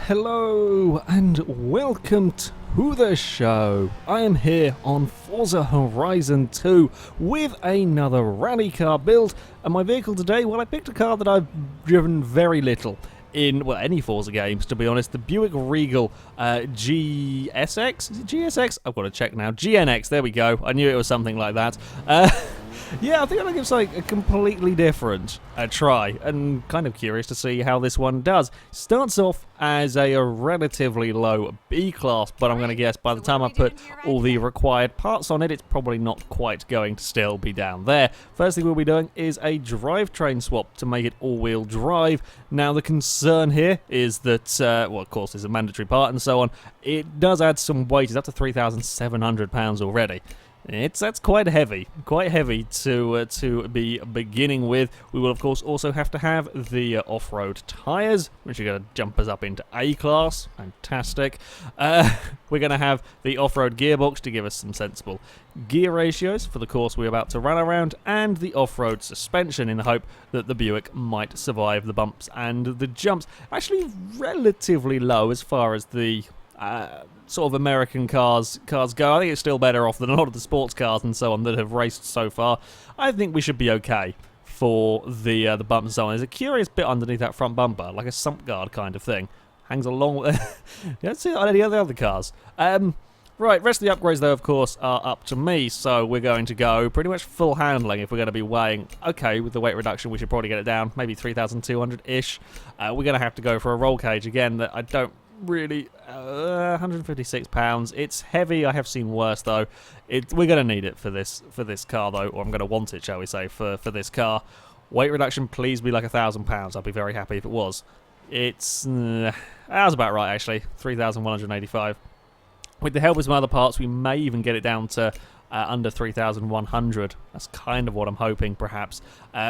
Hello and welcome to the show. I am here on Forza Horizon 2 with another rally car build, and my vehicle today, well, I picked a car that I've driven very little in, well, any Forza games, to be honest. The Buick Regal GSX? Is it GSX? I've got to check now. GNX, there we go. I knew it was something like that. Yeah, I think I'm going to give like a completely different try, and kind of curious to see how this one does. Starts off as a relatively low B-class, but I'm going to guess by the time I put all the required parts on it, it's probably not quite going to still be down there. First thing we'll be doing is a drivetrain swap to make it all-wheel drive. Now, the concern here is that, well, of course, it's a mandatory part and so on. It does add some weight. It's up to 3,700 pounds already. That's quite heavy to be beginning with. We will of course also have to have the off-road tyres, which are going to jump us up into A-class. Fantastic. We're going to have the off-road gearbox to give us some sensible gear ratios for the course we're about to run around, and the off-road suspension in the hope that the Buick might survive the bumps and the jumps. Actually relatively low as far as the sort of American cars go. I think it's still better off than a lot of the sports cars and so on that have raced so far. I think we should be okay for the bumps and so on. There's a curious bit underneath that front bumper, like a sump guard kind of thing. Hangs along. You don't see that on any of the other cars. Right, rest of the upgrades though, of course, are up to me, so we're going to go pretty much full handling if we're going to be weighing. Okay, with the weight reduction, we should probably get it down, maybe 3,200-ish. We're going to have to go for a roll cage again that I don't really 156 pounds. It's heavy. I have seen worse though. We're going to need it for this car though, or I'm going to want it, shall we say, for this car. Weight reduction, please be like £1,000. I'd be very happy if it was. It's that was about right actually. 3,185. With the help of some other parts, we may even get it down to under 3,100. That's kind of what I'm hoping, perhaps,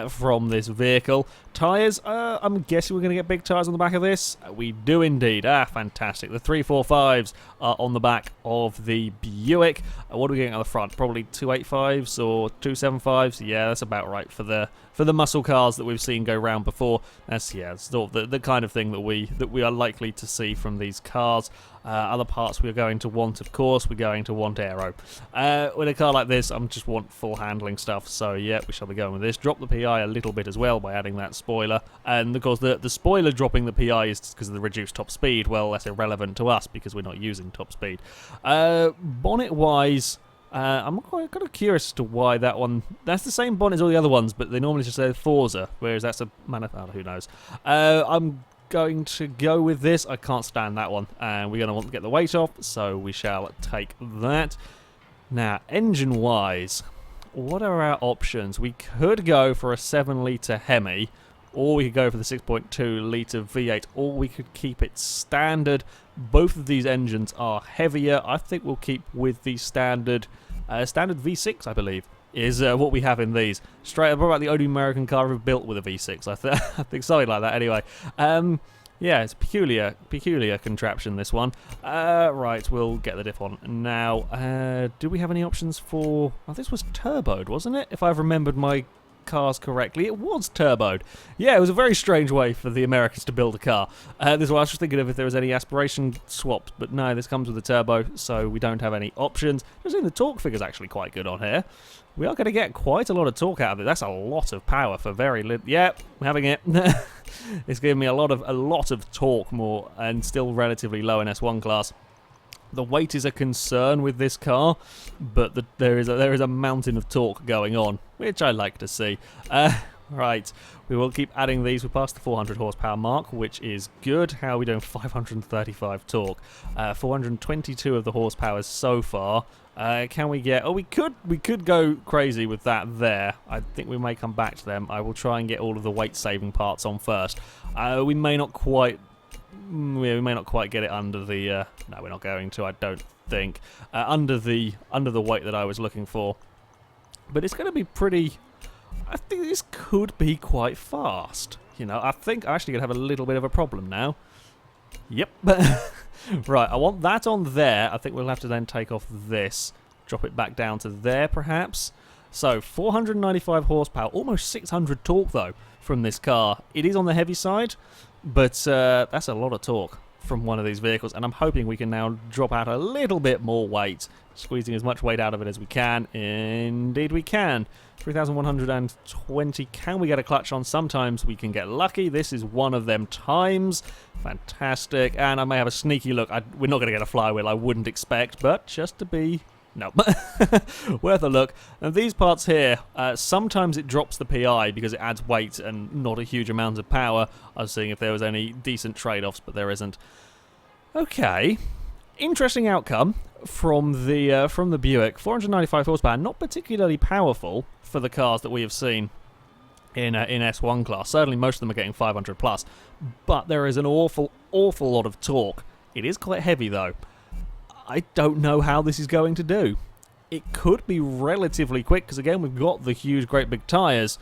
from this vehicle. Tyres, I'm guessing we're going to get big tyres on the back of this. We do indeed. Fantastic. The 345s are on the back of the Buick. What are we getting on the front? Probably 285s or 275s. Yeah, that's about right for the muscle cars that we've seen go round before. That's sort of the kind of thing that we are likely to see from these cars. Other parts we're going to want, of course, we're going to want aero. With a car like this, I just want full handling stuff, so yeah, we shall be going with this. Drop the PI a little bit as well by adding that spoiler, and of course the spoiler dropping the PI is because of the reduced top speed. Well, that's irrelevant to us because we're not using top speed. Bonnet-wise, I'm quite kind of curious as to why that one. That's the same bonnet as all the other ones, but they normally just say Forza, whereas that's a who knows. I'm going to go with this. I can't stand that one, and we're going to want to get the weight off, so we shall take that. Now, engine-wise, what are our options? We could go for a 7-litre Hemi, or we could go for the 6.2-litre V8, or we could keep it standard. Both of these engines are heavier. I think we'll keep with the standard V6, I believe, is what we have in these. Straight up, about the only American car ever built with a V6. I think something like that. Anyway, yeah, it's a peculiar contraption, this one. Right, we'll get the diff on now. Do we have any options for? Oh, this was turboed, wasn't it? If I've remembered my cars correctly, it was turboed. Yeah, it was a very strange way for the Americans to build a car. This is what I was just thinking of if there was any aspiration swaps, but no, this comes with a turbo, so we don't have any options. Just in the torque figure's actually quite good on here. We are going to get quite a lot of torque out of it. That's a lot of power for very little. Yep, I'm having it. It's giving me a lot of torque more, and still relatively low in S1 class. The weight is a concern with this car, but there is a mountain of torque going on, which I like to see. Right, we will keep adding these. We passed the 400 horsepower mark, which is good. How are we doing? 535 torque, 422 of the horsepower so far. Can we get? Oh, we could go crazy with that there. I think we may come back to them. I will try and get all of the weight saving parts on first. We may not quite get it under the. No, we're not going to. I don't think under the weight that I was looking for. But it's going to be pretty. I think this could be quite fast. You know, I think I'm actually going to have a little bit of a problem now. Yep. Right, I want that on there. I think we'll have to then take off this. Drop it back down to there, perhaps. So, 495 horsepower. Almost 600 torque, though, from this car. It is on the heavy side, but that's a lot of torque from one of these vehicles, and I'm hoping we can now drop out a little bit more weight, squeezing as much weight out of it as we can. Indeed we can. 3,120. Can we get a clutch on? Sometimes we can get lucky. This is one of them times. Fantastic. And I may have a sneaky look. We're not going to get a flywheel, I wouldn't expect, but just to be... No. Worth a look. And these parts here, sometimes it drops the PI because it adds weight and not a huge amount of power. I was seeing if there was any decent trade-offs, but there isn't. Okay. Interesting outcome from the Buick. 495 horsepower, not particularly powerful for the cars that we have seen in S1 class. Certainly most of them are getting 500 plus, but there is an awful lot of torque. It is quite heavy though. I don't know how this is going to do. It could be relatively quick because again we've got the huge great big tyres,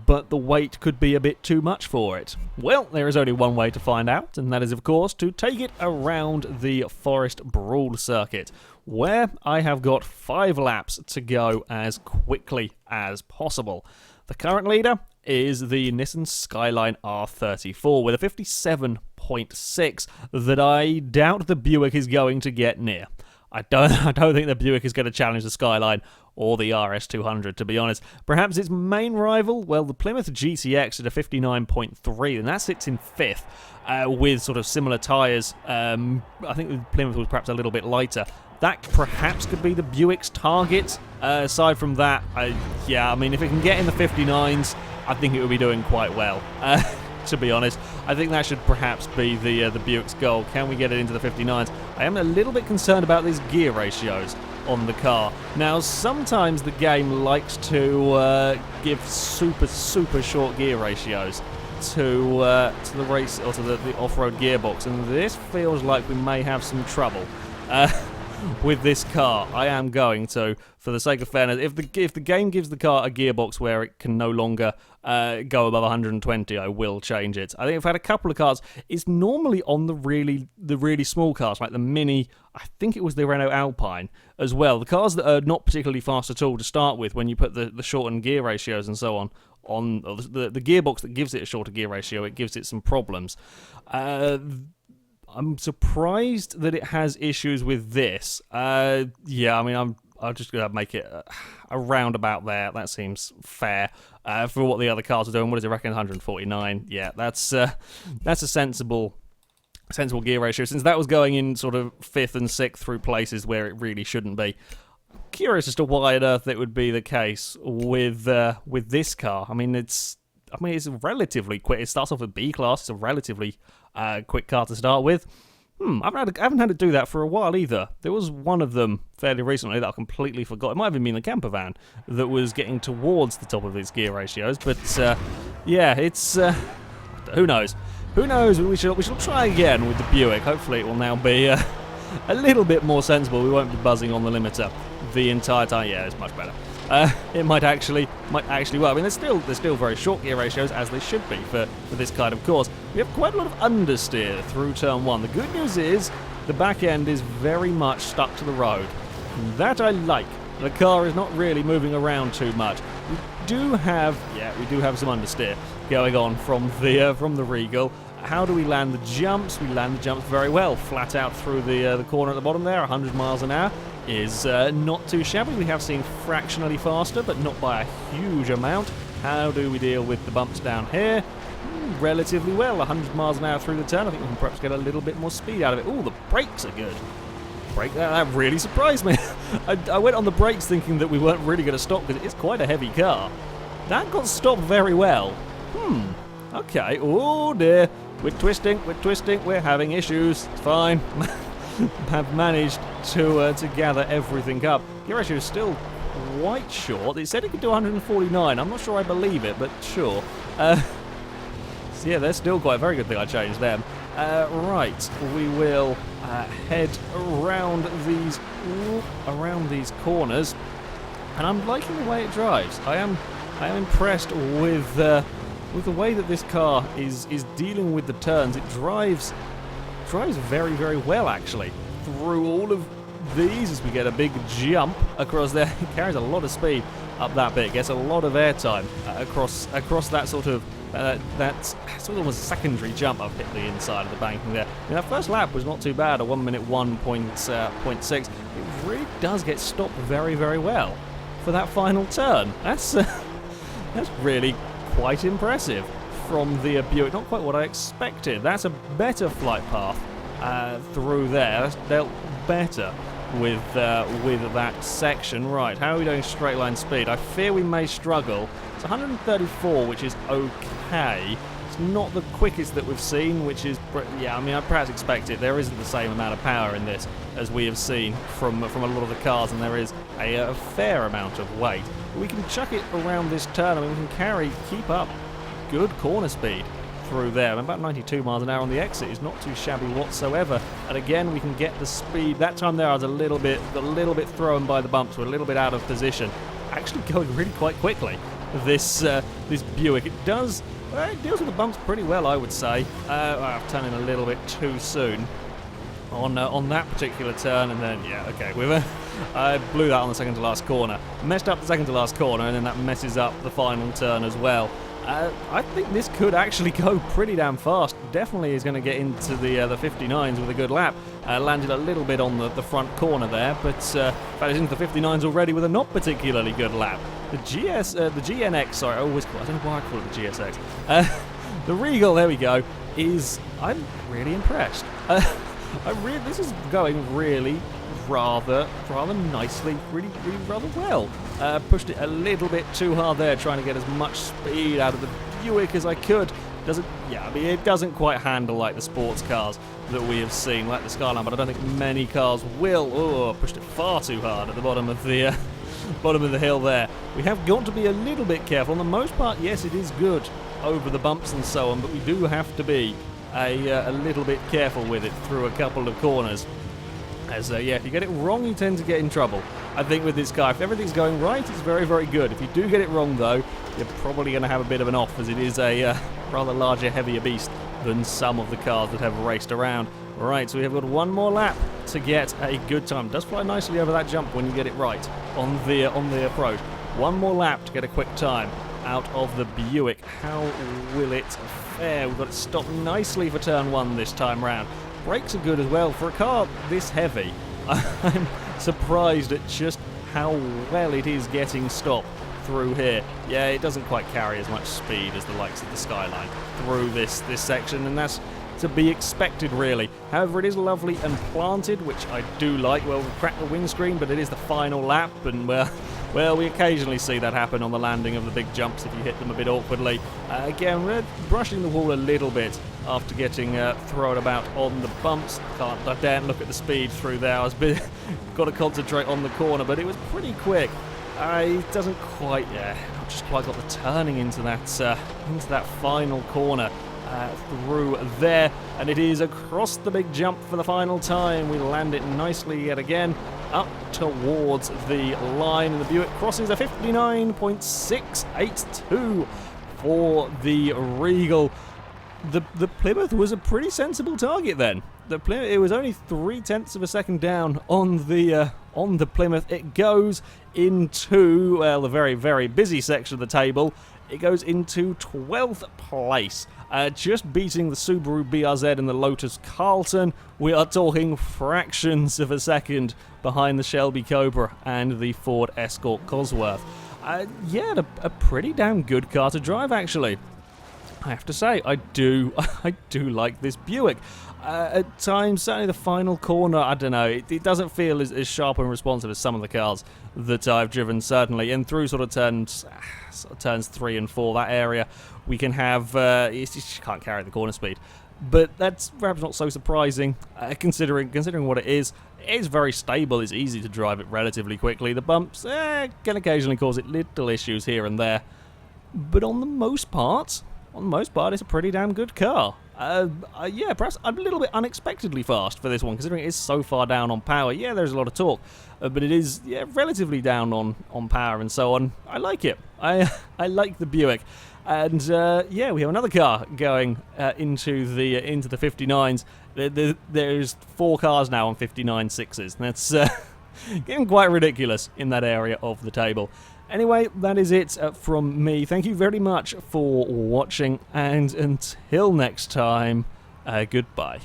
but the weight could be a bit too much for it. Well, there is only one way to find out, and that is of course to take it around the Forest Brawl circuit, where I have got 5 laps to go as quickly as possible. The current leader is the Nissan Skyline R34 with a 57.6 that I doubt the Buick is going to get near. I don't think the Buick is going to challenge the Skyline or the RS200, to be honest. Perhaps its main rival, well, the Plymouth GCX at a 59.3, and that sits in 5th with sort of similar tyres. I think the Plymouth was perhaps a little bit lighter. That perhaps could be the Buick's target. Aside from that, yeah, I mean, if it can get in the 59s, I think it would be doing quite well. To be honest, I think that should perhaps be the Buick's goal. Can we get it into the 59s? I am a little bit concerned about these gear ratios on the car. Now, sometimes the game likes to give super short gear ratios to the race or to the off-road gearbox, and this feels like we may have some trouble with this car. I am going to, for the sake of fairness, if the game gives the car a gearbox where it can no longer go above 120, I will change it. I think I've had a couple of cars. It's normally on the really small cars, like the Mini. I think it was the Renault Alpine as well. The cars that are not particularly fast at all to start with, when you put the shortened gear ratios and so on the gearbox that gives it a shorter gear ratio, it gives it some problems. I'm surprised that it has issues with this. Yeah, I mean, I'm just going to make it around about there. That seems fair for what the other cars are doing. What does it reckon? 149. Yeah, that's a sensible gear ratio, since that was going in sort of 5th and 6th through places where it really shouldn't be. Curious as to why on earth it would be the case with this car. I mean, it's relatively quick. It starts off with B class. It's a relatively quick car to start with. I haven't had to do that for a while either. There was one of them fairly recently that I completely forgot. It might have been the camper van that was getting towards the top of its gear ratios. But yeah, it's who knows? Who knows? We shall try again with the Buick. Hopefully, it will now be a little bit more sensible. We won't be buzzing on the limiter the entire time. Yeah, it's much better. It might actually work. I mean, there's still very short gear ratios, as they should be for this kind of course. We have quite a lot of understeer through turn 1. The good news is the back end is very much stuck to the road. That I like. The car is not really moving around too much. We do have some understeer going on from the Regal. How do we land the jumps? We land the jumps very well, flat out through the corner at the bottom there. 100 miles an hour is not too shabby. We have seen fractionally faster, but not by a huge amount. How do we deal with the bumps down here? Relatively well. 100 miles an hour through the turn. I think we can perhaps get a little bit more speed out of it. Oh, the brakes are good. That really surprised me. I went on the brakes thinking that we weren't really going to stop because it's quite a heavy car. That got stopped very well. Okay. Oh dear. We're twisting, we're having issues. It's fine. Have managed to gather everything up. Gear ratio is still quite short. It said it could do 149. I'm not sure I believe it, but sure. So yeah, they're still quite a very good thing I changed them. Right, we will head around these corners, and I'm liking the way it drives. I am impressed with the way that this car is dealing with the turns. It drives very, very well, actually, through all of these. As we get a big jump across there, it carries a lot of speed up that bit, gets a lot of airtime across that sort of That's sort of almost a secondary jump. I've hit the inside of the banking there. I mean, that first lap was not too bad, a 1 minute 1.6. It really does get stopped very, very well for that final turn. That's really quite impressive from the Buick. Not quite what I expected. That's a better flight path through there. That's dealt better with that section. Right, how are we doing straight line speed? I fear we may struggle. It's 134, which is okay. It's not the quickest that we've seen, which is, yeah, I mean, I'd perhaps expect it. There isn't the same amount of power in this as we have seen from a lot of the cars, and there is a fair amount of weight. But we can chuck it around this turn. I mean, we can keep up good corner speed through there. I'm about 92 miles an hour on the exit is not too shabby whatsoever. And again, we can get the speed. That time there I was a little bit thrown by the bumps. We're a little bit out of position. Actually going really quite quickly. This Buick, it deals with the bumps pretty well, I would say. I've turned in a little bit too soon on that particular turn, and then yeah, okay, I blew that on the second to last corner. Messed up the second to last corner, and then that messes up the final turn as well. I think this could actually go pretty damn fast. Definitely is going to get into the 59s with a good lap. Landed a little bit on the front corner there, but in fact, it's into the 59s already with a not particularly good lap. The GNX, sorry, I don't know why I call it the GSX. The Regal, there we go, I'm really impressed. This is going really rather nicely, really rather well. Pushed it a little bit too hard there, trying to get as much speed out of the Buick as I could. It doesn't quite handle like the sports cars that we have seen, like the Skyline, but I don't think many cars will. Oh, pushed it far too hard at the bottom of the bottom of the hill there. We have got to be a little bit careful. On the most part, yes, it is good over the bumps and so on, but we do have to be a little bit careful with it through a couple of corners. As if you get it wrong, you tend to get in trouble. I think with this car, if everything's going right, it's very, very good. If you do get it wrong, though, you're probably going to have a bit of an off, as it is a rather larger, heavier beast than some of the cars that have raced around. Right, so we have got one more lap to get a good time. It does fly nicely over that jump when you get it right on the approach. One more lap to get a quick time out of the Buick. How will it fare? We've got it stopped nicely for turn one this time round. Brakes are good as well. For a car this heavy, I'm surprised at just how well it is getting stopped through here. Yeah, it doesn't quite carry as much speed as the likes of the Skyline through this section, and that's to be expected, really. However, it is lovely and planted, which I do like. Well, we've cracked the windscreen, but it is the final lap, and well, we occasionally see that happen on the landing of the big jumps if you hit them a bit awkwardly. Again, we're brushing the wall a little bit after getting thrown about on the bumps. I daren't look at the speed through there. I was got to concentrate on the corner, but it was pretty quick. It doesn't quite, not just quite got the turning into that final corner. Through there, and it is across the big jump for the final time. We land it nicely yet again up towards the line, and the Buick crosses a 59.682 for the Regal. The Plymouth was a pretty sensible target then. It was only 0.3 of a second down on the Plymouth. It goes into, well, the very, very busy section of the table. It goes into 12th place, just beating the Subaru BRZ and the Lotus Carlton. We are talking fractions of a second behind the Shelby Cobra and the Ford Escort Cosworth. A pretty damn good car to drive, actually. I have to say, I do like this Buick. At times, certainly the final corner, I don't know, it doesn't feel as sharp and responsive as some of the cars that I've driven, certainly. And through sort of turns 3 and 4, that area, we can have, you just can't carry the corner speed. But that's perhaps not so surprising, considering what it is. It is very stable, it's easy to drive it relatively quickly. The bumps can occasionally cause it little issues here and there. But on the most part, it's a pretty damn good car. Perhaps a little bit unexpectedly fast for this one, considering it is so far down on power. Yeah, there's a lot of torque, but it is relatively down on power and so on. I like it. I like the Buick. And we have another car going into the 59s. There's 4 cars now on 59.6s. That's getting quite ridiculous in that area of the table. Anyway, that is it from me. Thank you very much for watching, and until next time, goodbye.